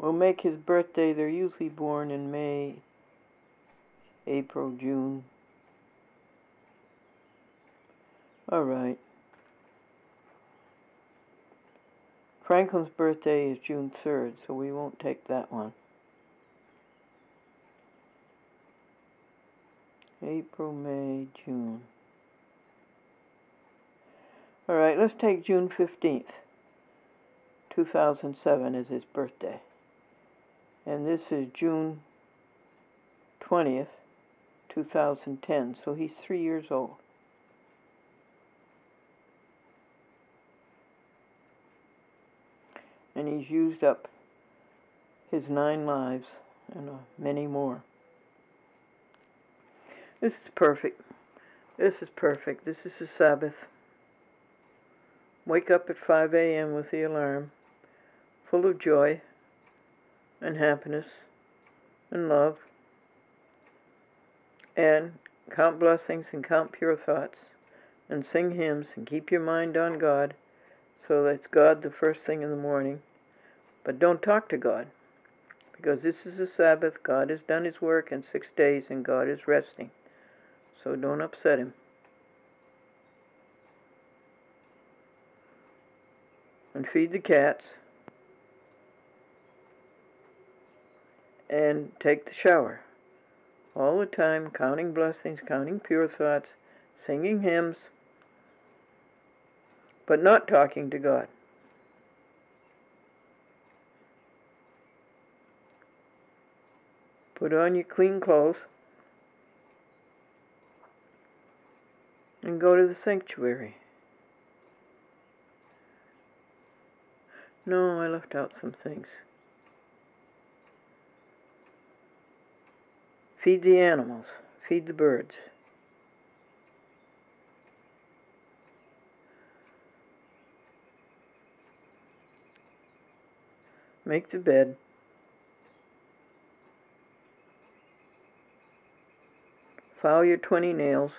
We'll make his birthday, they're usually born in May, April, June. Alright. Franklin's birthday is June 3rd, so we won't take that one. April, May, June. Alright, let's take June 15th, 2007 as his birthday. And this is June 20th, 2010, so he's 3 years old. And he's used up his 9 lives and many more. This is perfect. This is perfect. This is the Sabbath. Wake up at 5 a.m. with the alarm, full of joy and happiness and love, and count blessings and count pure thoughts, and sing hymns and keep your mind on God, so that's God the first thing in the morning. But don't talk to God, because this is the Sabbath. God has done his work in 6 days, and God is resting. So don't upset him. And feed the cats. And take the shower. All the time, counting blessings, counting pure thoughts, singing hymns, but not talking to God. Put on your clean clothes and go to the sanctuary. No, I left out some things. Feed the animals. Feed the birds. Make the bed. File your 20 nails.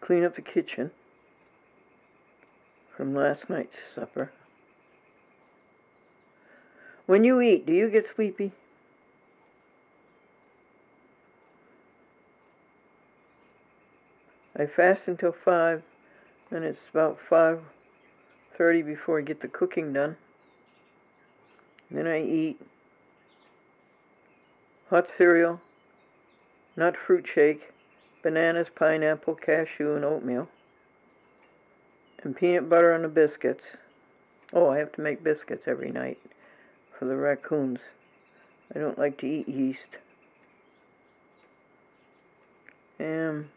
Clean up the kitchen from last night's supper. When you eat, do you get sleepy? I fast until 5, and it's about 5:30 before I get the cooking done. Then I eat hot cereal, nut fruit shake, bananas, pineapple, cashew, and oatmeal, and peanut butter on the biscuits. Oh, I have to make biscuits every night for the raccoons. I don't like to eat yeast. And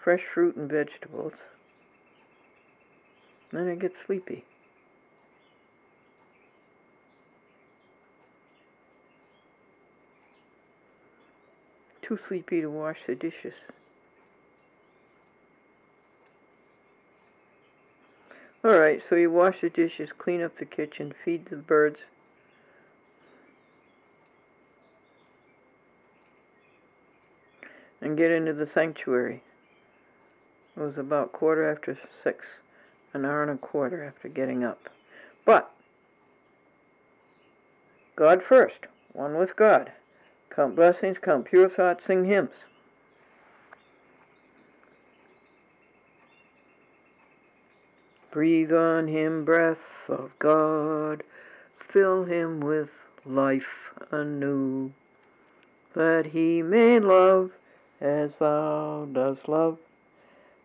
fresh fruit and vegetables. Then I get sleepy. Too sleepy to wash the dishes. Alright, so you wash the dishes, clean up the kitchen, feed the birds. And get into the sanctuary. It was about 6:15, an hour and a quarter after getting up. But God first, one with God. Count blessings, count pure thoughts, sing hymns. Breathe on him, breath of God, fill him with life anew, that he may love as thou dost love,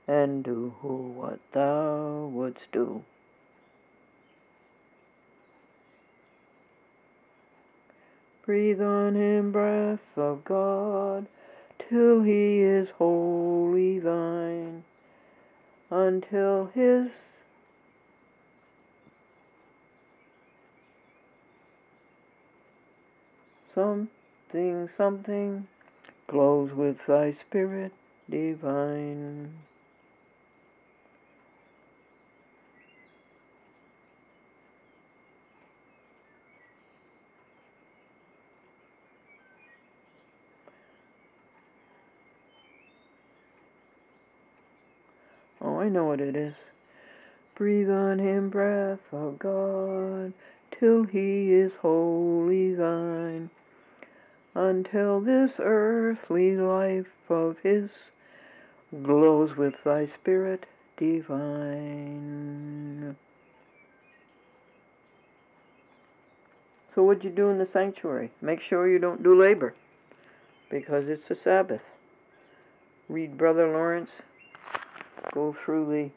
and do what thou wouldst do. Breathe on him, breath of God, till he is wholly thine, until his something glows with thy spirit divine. Oh, I know what it is. Breathe on him, breath of God, till he is wholly thine, until this earthly life of his glows with thy spirit divine. So what'd you do in the sanctuary? Make sure you don't do labor, because it's the Sabbath. Read Brother Lawrence. Go through the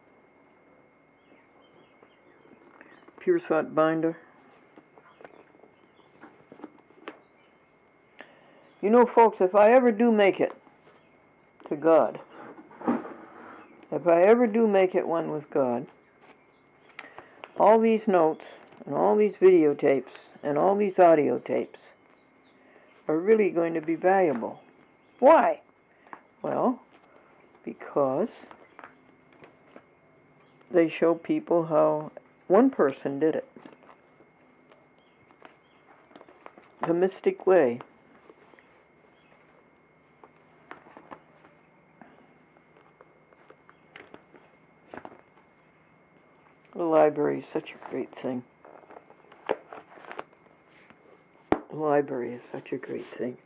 Pure Thought binder. You know, folks, if I ever do make it to God, if I ever do make it one with God, all these notes and all these videotapes and all these audio tapes are really going to be valuable. Why? Well, because they show people how one person did it the mystic way. The library is such a great thing. The library is such a great thing.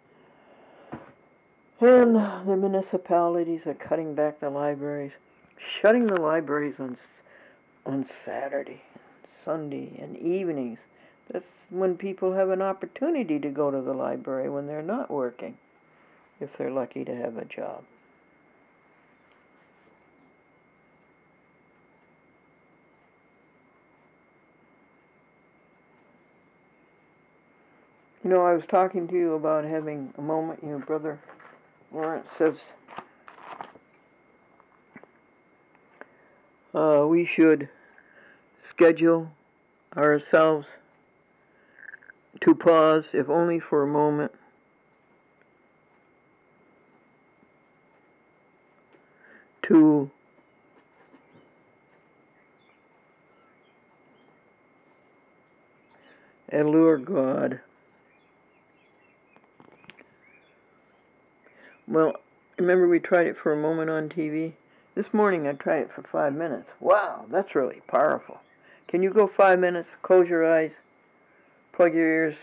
And the municipalities are cutting back the libraries, shutting the libraries on Saturday, Sunday, and evenings. That's when people have an opportunity to go to the library when they're not working, if they're lucky to have a job. You know, I was talking to you about having a moment. Your brother Lawrence says we should schedule ourselves to pause, if only for a moment, to allure God. Well, remember we tried it for a moment on TV? This morning I tried it for 5 minutes. Wow, that's really powerful. Can you go 5 minutes, close your eyes, plug your ears,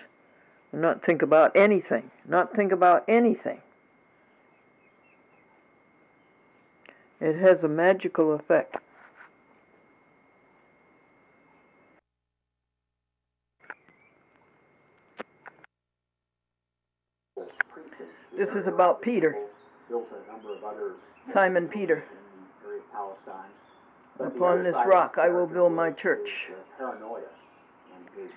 and not think about anything? Not think about anything. It has a magical effect. This is about Peter. Simon Peter. Upon this rock I will build my church. Paranoia and his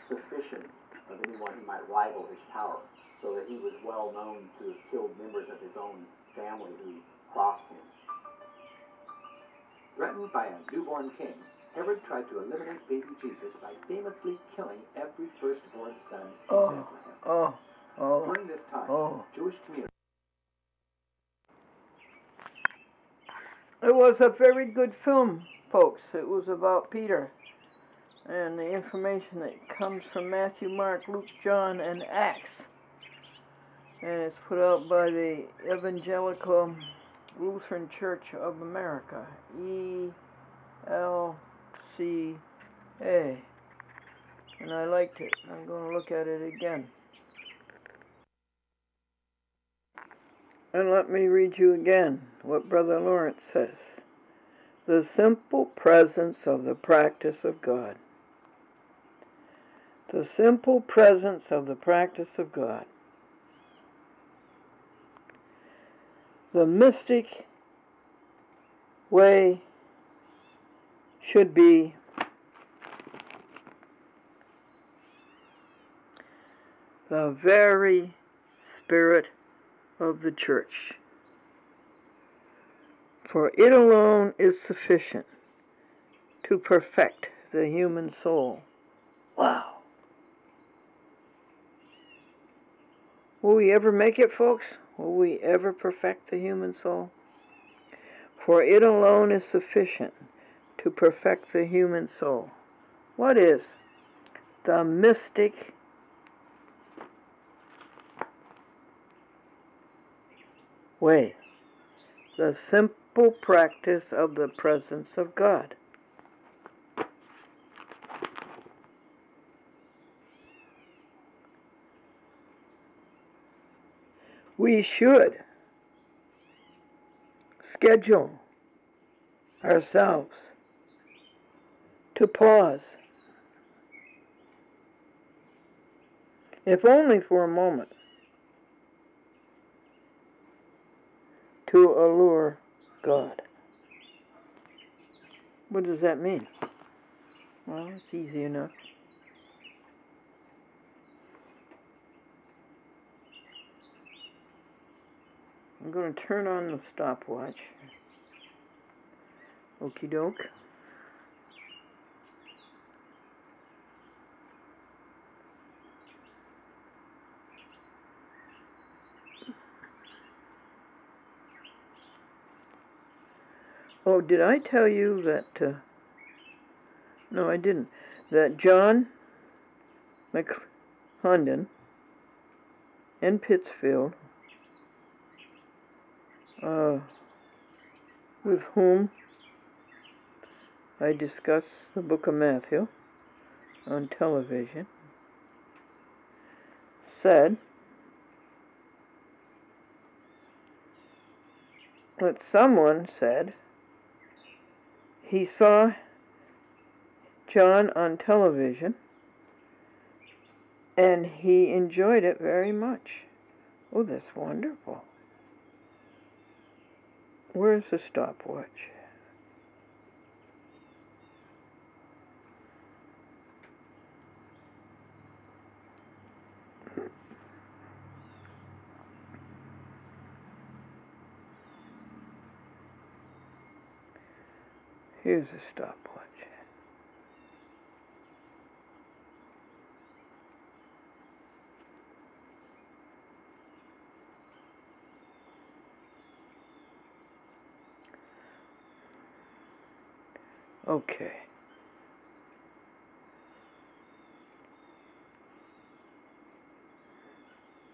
suspicion of anyone who might rival his power, so that he was well known to have killed members of his own family who crossed him. Threatened by a newborn king, Herod tried to eliminate baby Jesus by famously killing every firstborn son in Bethlehem. During this time, Jewish communities. It was a very good film, folks. It was about Peter. And the information that comes from Matthew, Mark, Luke, John, and Acts. And it's put out by the Evangelical Lutheran Church of America, ELCA. And I liked it. I'm going to look at it again. And let me read you again what Brother Lawrence says. The simple presence of the practice of God. The simple presence of the practice of God. The mystic way should be the very spirit of the church. For it alone is sufficient to perfect the human soul. Wow. Will we ever make it, folks? Will we ever perfect the human soul? For it alone is sufficient to perfect the human soul. What is the mystic way? The simple practice of the presence of God. We should schedule ourselves to pause, if only for a moment, to allure God. What does that mean? Well, it's easy enough. I'm going to turn on the stopwatch. Okie doke. Oh, did I tell you that, no I didn't, that John McHundon in Pittsfield, with whom I discussed the book of Matthew on television, said that someone said he saw John on television and he enjoyed it very much. Oh, that's wonderful. Where's the stopwatch? Here's the stopwatch. Okay.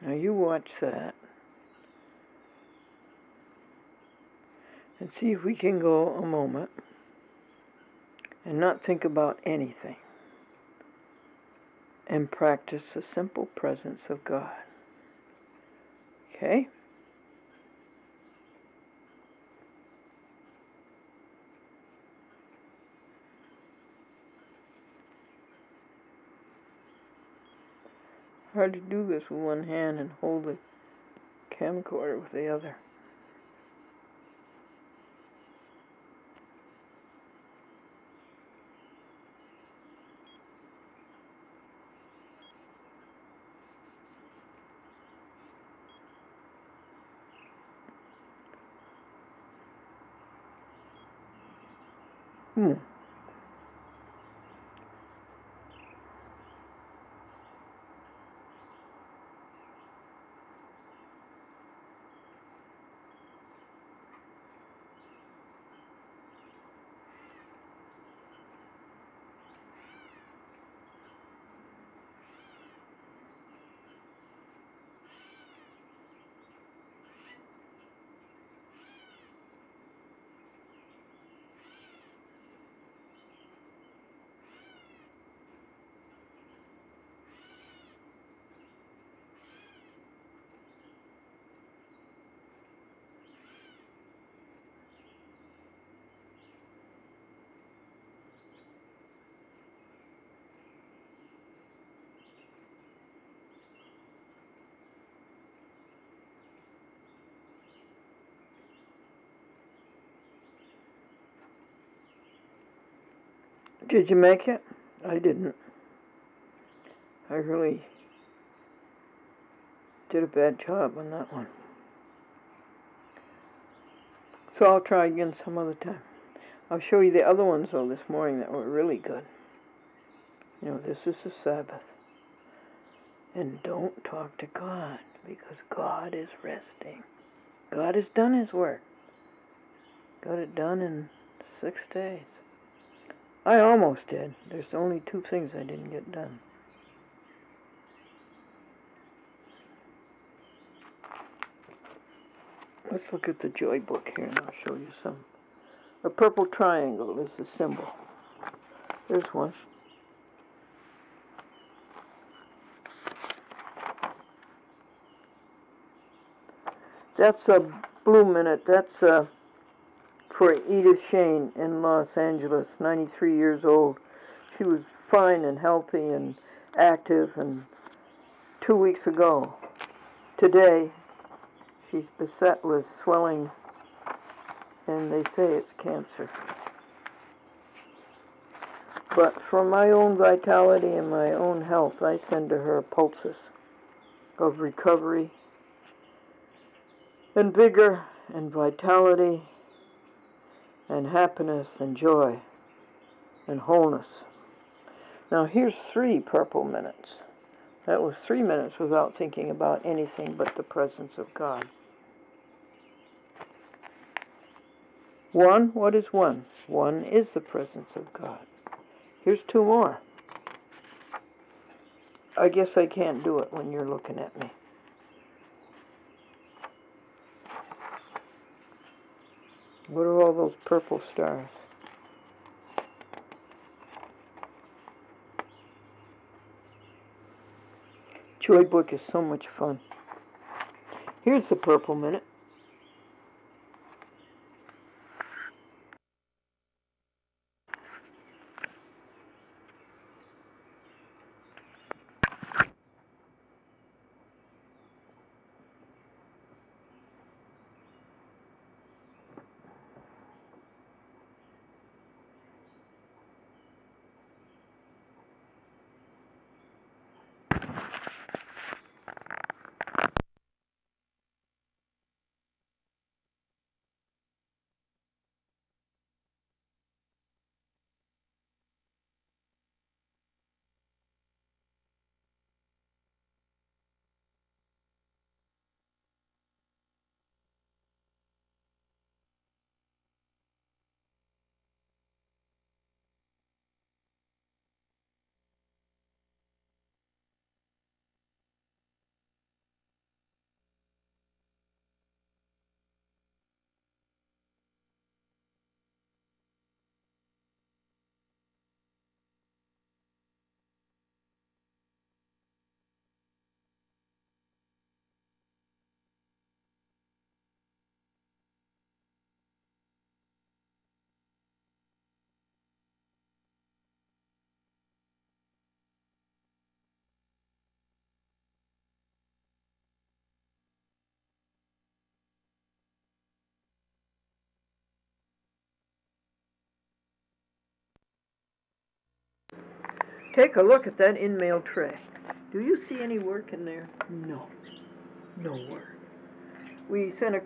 Now you watch that and see if we can go a moment and not think about anything and practice the simple presence of God. Okay? Hard to do this with one hand and hold the camcorder with the other. Did you make it? I didn't. I really did a bad job on that one. So I'll try again some other time. I'll show you the other ones, though, this morning that were really good. You know, this is the Sabbath. And don't talk to God, because God is resting. God has done His work. Got it done in 6 days. I almost did. There's only 2 things I didn't get done. Let's look at the joy book here and I'll show you some. A purple triangle is the symbol. There's one. That's a blue minute. That's for Edith Shane in Los Angeles, 93 years old. She was fine and healthy and active, and 2 weeks ago, today, she's beset with swelling, and they say it's cancer. But for my own vitality and my own health, I send to her pulses of recovery and vigor and vitality and happiness and joy and wholeness. Now here's 3 purple minutes. That was 3 minutes without thinking about anything but the presence of God. 1, what is 1? 1 is the presence of God. Here's 2 more. I guess I can't do it when you're looking at me. What are all those purple stars? Joy book is so much fun. Here's the purple minute. Take a look at that in-mail tray. Do you see any work in there? No. No work. We sent a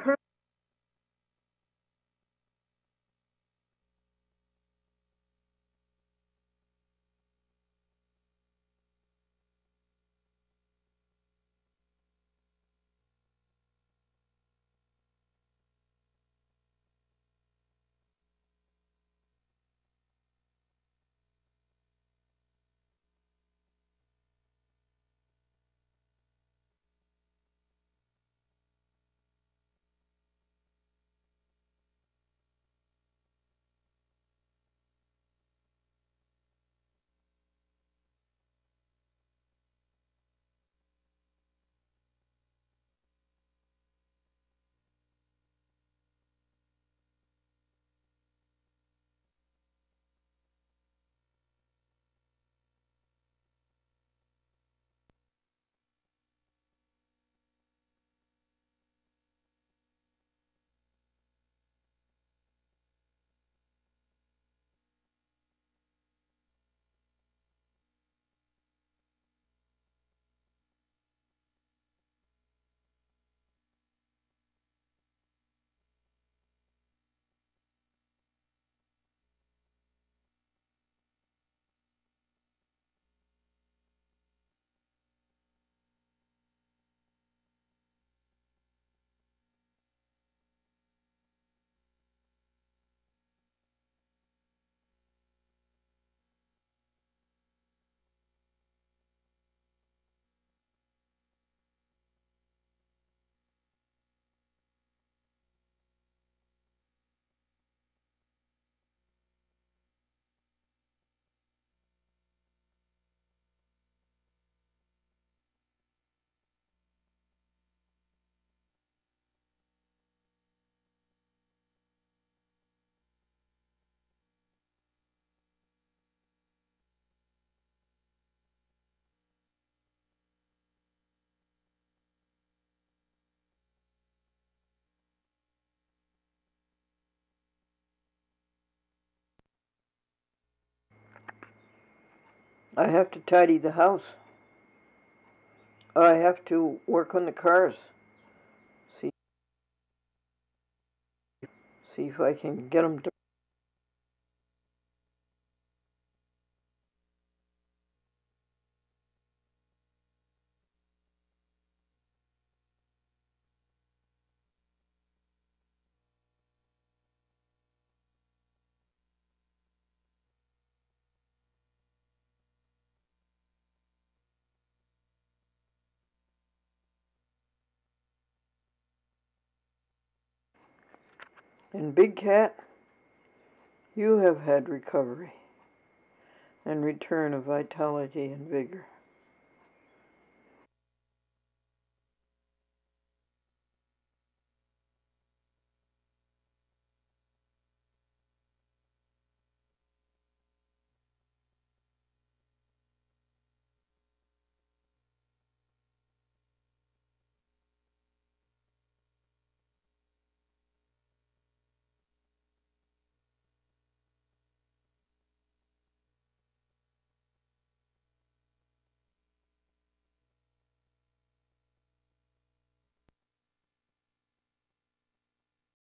I have to tidy the house. I have to work on the cars. See, see if I can get them to. And Big Cat, you have had recovery and return of vitality and vigor.